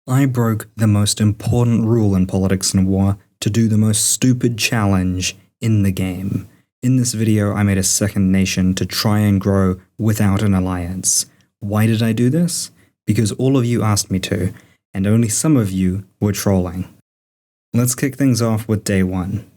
I broke the most important rule in Politics and War to do the most stupid challenge in the game. In this video, I made a second nation to try and grow without an alliance. Why did I do this? Because all of you asked me to, and only some of you were trolling. Let's kick things off with day 1.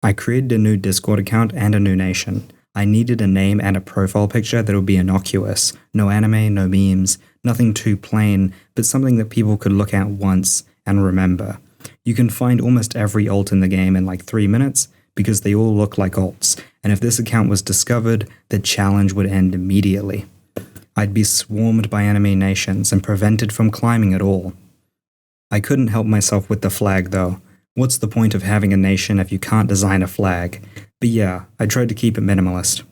I created a new Discord account and a new nation. I needed a name and a profile picture that would be innocuous. No anime, no memes, nothing too plain, but something that people could look at once and remember. You can find almost every alt in the game in like 3 minutes, because they all look like alts, and if this account was discovered, the challenge would end immediately. I'd be swarmed by enemy nations and prevented from climbing at all. I couldn't help myself with the flag though. What's the point of having a nation if you can't design a flag? But yeah, I tried to keep it minimalist.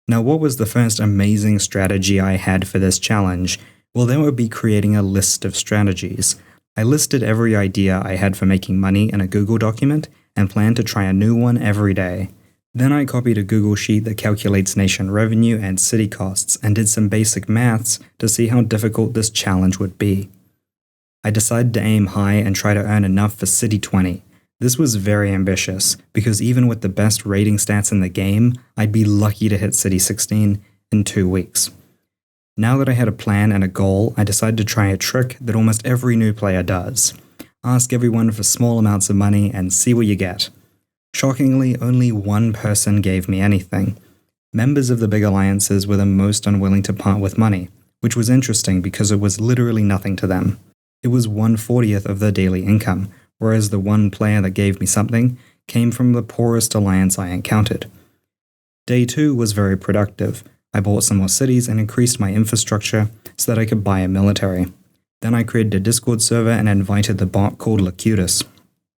Now, what was the first amazing strategy I had for this challenge? Well, that would be creating a list of strategies. I listed every idea I had for making money in a Google document and planned to try a new one every day. Then I copied a Google sheet that calculates nation revenue and city costs and did some basic maths to see how difficult this challenge would be. I decided to aim high and try to earn enough for City 20. This was very ambitious, because even with the best rating stats in the game, I'd be lucky to hit City 16 in 2 weeks. Now that I had a plan and a goal, I decided to try a trick that almost every new player does. Ask everyone for small amounts of money and see what you get. Shockingly, only one person gave me anything. Members of the big alliances were the most unwilling to part with money, which was interesting because it was literally nothing to them. It was 1/40th of their daily income, whereas the one player that gave me something came from the poorest alliance I encountered. Day 2 was very productive. I bought some more cities and increased my infrastructure so that I could buy a military. Then I created a Discord server and invited the bot called Locutus.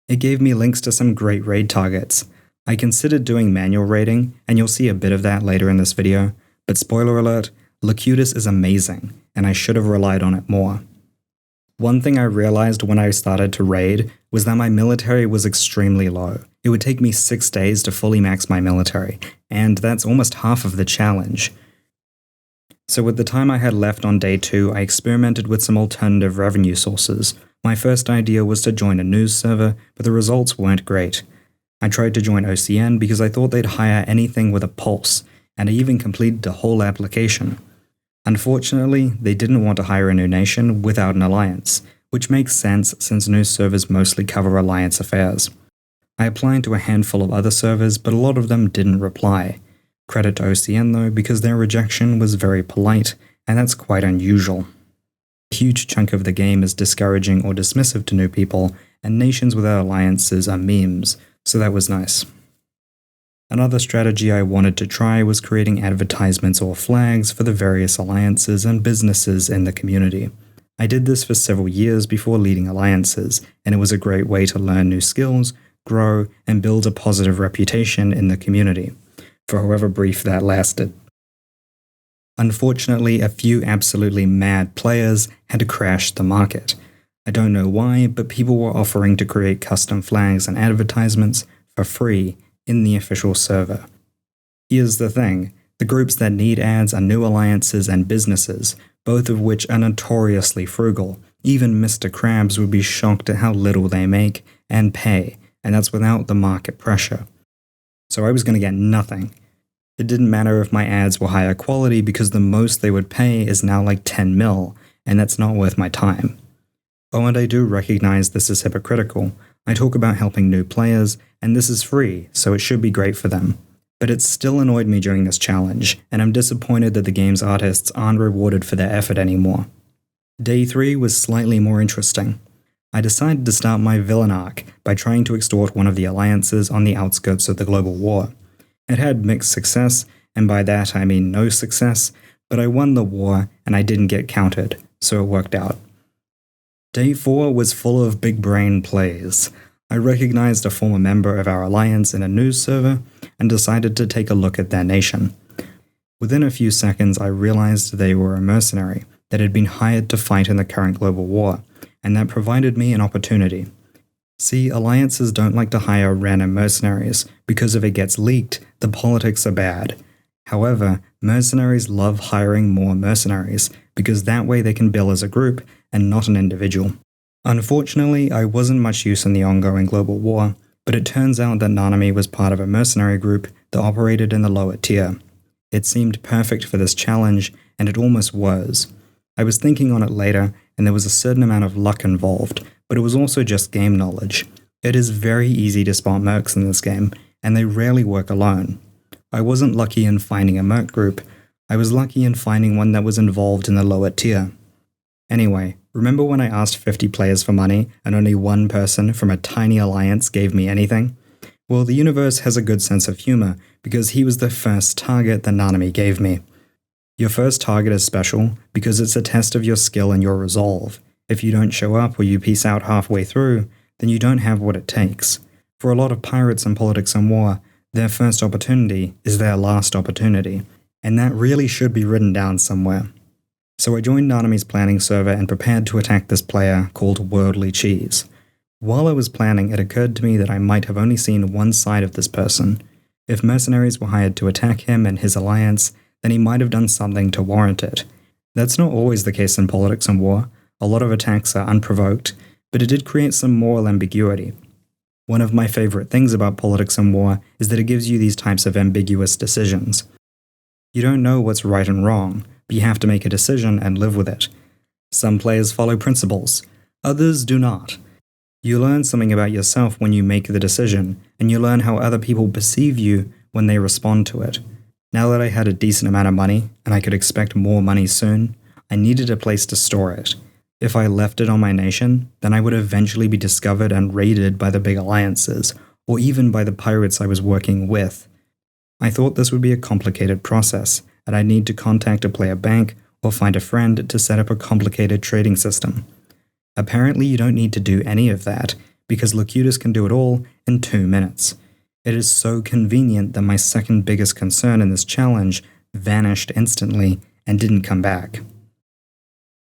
It gave me links to some great raid targets. I considered doing manual raiding, and you'll see a bit of that later in this video, but spoiler alert, Locutus is amazing, and I should have relied on it more. One thing I realized when I started to raid was that my military was extremely low. It would take me 6 days to fully max my military, and that's almost half of the challenge. So with the time I had left on day 2, I experimented with some alternative revenue sources. My first idea was to join a news server, but the results weren't great. I tried to join OCN because I thought they'd hire anything with a pulse, and I even completed the whole application. Unfortunately, they didn't want to hire a new nation without an alliance, which makes sense since news servers mostly cover alliance affairs. I applied to a handful of other servers, but a lot of them didn't reply. Credit to OCN though, because their rejection was very polite, and that's quite unusual. A huge chunk of the game is discouraging or dismissive to new people, and nations without alliances are memes, so that was nice. Another strategy I wanted to try was creating advertisements or flags for the various alliances and businesses in the community. I did this for several years before leading alliances, and it was a great way to learn new skills, grow, and build a positive reputation in the community, for however brief that lasted. Unfortunately, a few absolutely mad players had crashed the market. I don't know why, but people were offering to create custom flags and advertisements for free in the official server. Here's the thing, the groups that need ads are new alliances and businesses, both of which are notoriously frugal. Even Mr. Krabs would be shocked at how little they make and pay, and that's without the market pressure. So I was going to get nothing. It didn't matter if my ads were higher quality because the most they would pay is now like 10 mil, and that's not worth my time. Oh, and I do recognize this is hypocritical. I talk about helping new players, and this is free, so it should be great for them. But it still annoyed me during this challenge, and I'm disappointed that the game's artists aren't rewarded for their effort anymore. Day 3 was slightly more interesting. I decided to start my villain arc by trying to extort one of the alliances on the outskirts of the global war. It had mixed success, and by that I mean no success, but I won the war and I didn't get counted, so it worked out. Day 4 was full of big brain plays. I recognized a former member of our alliance in a news server and decided to take a look at their nation. Within a few seconds I realized they were a mercenary that had been hired to fight in the current global war, and that provided me an opportunity. See, alliances don't like to hire random mercenaries, because if it gets leaked, the politics are bad. However, mercenaries love hiring more mercenaries, because that way they can bill as a group and not an individual. Unfortunately, I wasn't much use in the ongoing global war, but it turns out that Nanami was part of a mercenary group that operated in the lower tier. It seemed perfect for this challenge, and it almost was. I was thinking on it later, and there was a certain amount of luck involved, but it was also just game knowledge. It is very easy to spot mercs in this game, and they rarely work alone. I wasn't lucky in finding a merc group, I was lucky in finding one that was involved in the lower tier. Anyway, remember when I asked 50 players for money and only one person from a tiny alliance gave me anything? Well, the universe has a good sense of humor because he was the first target that Nanami gave me. Your first target is special because it's a test of your skill and your resolve. If you don't show up or you peace out halfway through, then you don't have what it takes. For a lot of pirates in Politics and War, their first opportunity is their last opportunity, and that really should be written down somewhere. So I joined Nanami's planning server and prepared to attack this player called Worldly Cheese. While I was planning, it occurred to me that I might have only seen one side of this person. If mercenaries were hired to attack him and his alliance, then he might have done something to warrant it. That's not always the case in Politics and War. A lot of attacks are unprovoked, but it did create some moral ambiguity. One of my favorite things about Politics and War is that it gives you these types of ambiguous decisions. You don't know what's right and wrong, but you have to make a decision and live with it. Some players follow principles, others do not. You learn something about yourself when you make the decision, and you learn how other people perceive you when they respond to it. Now that I had a decent amount of money, and I could expect more money soon, I needed a place to store it. If I left it on my nation, then I would eventually be discovered and raided by the big alliances, or even by the pirates I was working with. I thought this would be a complicated process, and I'd need to contact a player bank or find a friend to set up a complicated trading system. Apparently you don't need to do any of that, because Locutus can do it all in 2 minutes. It is so convenient that my second biggest concern in this challenge vanished instantly and didn't come back.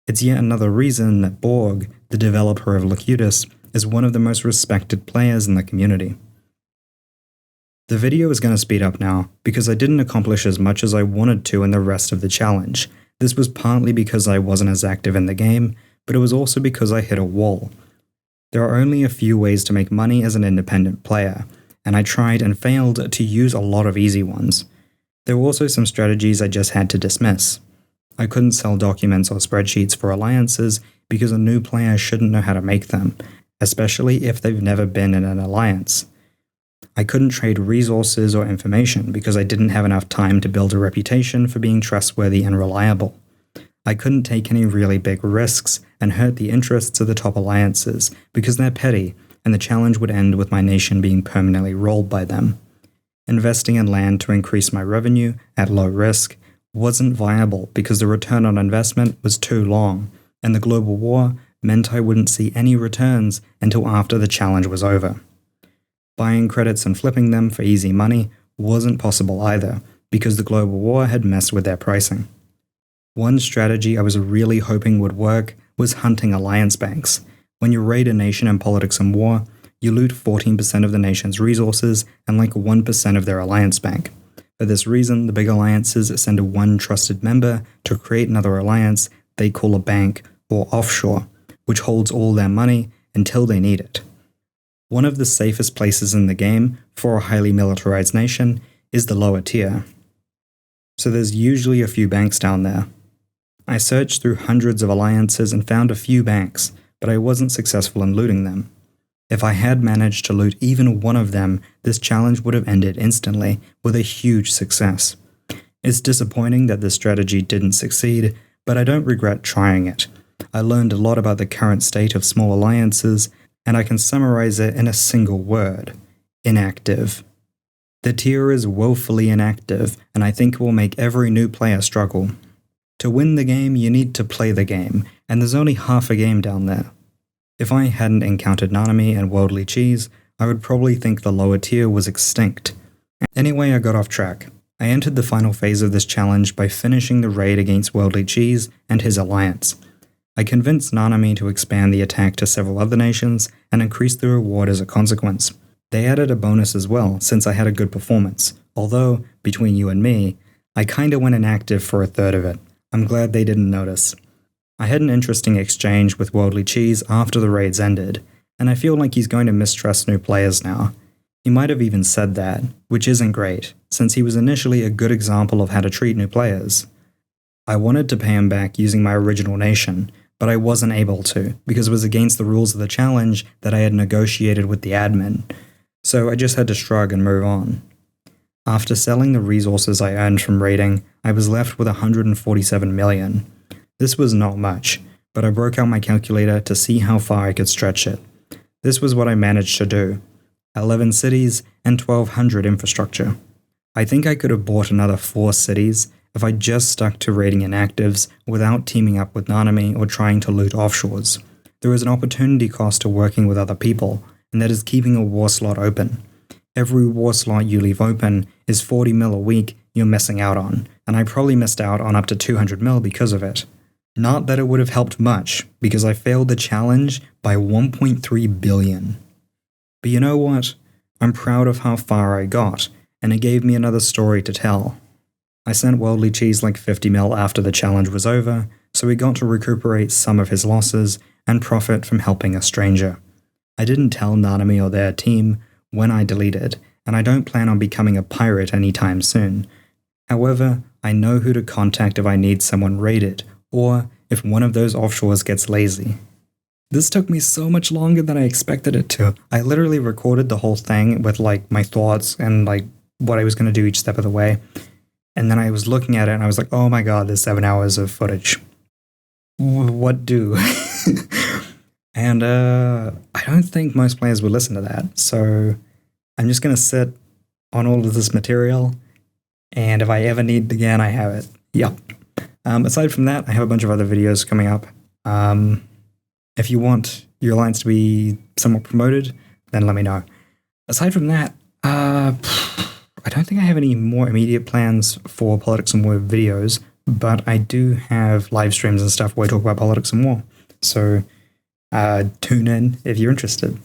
It's yet another reason that Borg, the developer of Locutus, is one of the most respected players in the community. The video is going to speed up now, because I didn't accomplish as much as I wanted to in the rest of the challenge. This was partly because I wasn't as active in the game, but it was also because I hit a wall. There are only a few ways to make money as an independent player, and I tried and failed to use a lot of easy ones. There were also some strategies I just had to dismiss. I couldn't sell documents or spreadsheets for alliances because a new player shouldn't know how to make them, especially if they've never been in an alliance. I couldn't trade resources or information because I didn't have enough time to build a reputation for being trustworthy and reliable. I couldn't take any really big risks and hurt the interests of the top alliances because they're petty, and the challenge would end with my nation being permanently rolled by them. Investing in land to increase my revenue at low risk wasn't viable because the return on investment was too long, and the global war meant I wouldn't see any returns until after the challenge was over. Buying credits and flipping them for easy money wasn't possible either, because the global war had messed with their pricing. One strategy I was really hoping would work was hunting alliance banks. When you raid a nation in Politics and War, you loot 14% of the nation's resources and like 1% of their alliance bank. For this reason, the big alliances send one trusted member to create another alliance they call a bank or offshore, which holds all their money until they need it. One of the safest places in the game for a highly militarized nation is the lower tier. So there's usually a few banks down there. I searched through hundreds of alliances and found a few banks, but I wasn't successful in looting them. If I had managed to loot even one of them, this challenge would have ended instantly with a huge success. It's disappointing that this strategy didn't succeed, but I don't regret trying it. I learned a lot about the current state of small alliances, and I can summarize it in a single word: inactive. The tier is woefully inactive, and I think it will make every new player struggle. To win the game, you need to play the game, and there's only half a game down there. If I hadn't encountered Nanami and Worldly Cheese, I would probably think the lower tier was extinct. Anyway, I got off track. I entered the final phase of this challenge by finishing the raid against Worldly Cheese and his alliance. I convinced Nanami to expand the attack to several other nations and increase the reward as a consequence. They added a bonus as well, since I had a good performance, although, between you and me, I kinda went inactive for a third of it. I'm glad they didn't notice. I had an interesting exchange with Worldly Cheese after the raids ended, and I feel like he's going to mistrust new players now. He might have even said that, which isn't great, since he was initially a good example of how to treat new players. I wanted to pay him back using my original nation, but I wasn't able to, because it was against the rules of the challenge that I had negotiated with the admin, so I just had to shrug and move on. After selling the resources I earned from raiding, I was left with 147 million. This was not much, but I broke out my calculator to see how far I could stretch it. This was what I managed to do: 11 cities and 1,200 infrastructure. I think I could have bought another 4 cities if I just stuck to raiding inactives without teaming up with Nanami or trying to loot offshores. There is an opportunity cost to working with other people, and that is keeping a war slot open. Every war slot you leave open is 40 mil a week you're missing out on, and I probably missed out on up to 200 mil because of it. Not that it would have helped much, because I failed the challenge by 1.3 billion. But you know what? I'm proud of how far I got, and it gave me another story to tell. I sent Worldly Cheese like 50 mil after the challenge was over, so he got to recuperate some of his losses and profit from helping a stranger. I didn't tell Nanami or their team when I deleted, and I don't plan on becoming a pirate anytime soon. However, I know who to contact if I need someone raided, or if one of those offshores gets lazy. This took me so much longer than I expected it to. I literally recorded the whole thing with like my thoughts and like what I was going to do each step of the way. And then I was looking at it and I was like, oh my god, there's 7 hours of footage. What do? And I don't think most players would listen to that. So I'm just going to sit on all of this material. And if I ever need it again, I have it. Yep. Aside from that, I have a bunch of other videos coming up. If you want your alliance to be somewhat promoted, then let me know. Aside from that, I don't think I have any more immediate plans for Politics and War videos, but I do have live streams and stuff where I talk about Politics and War. So tune in if you're interested.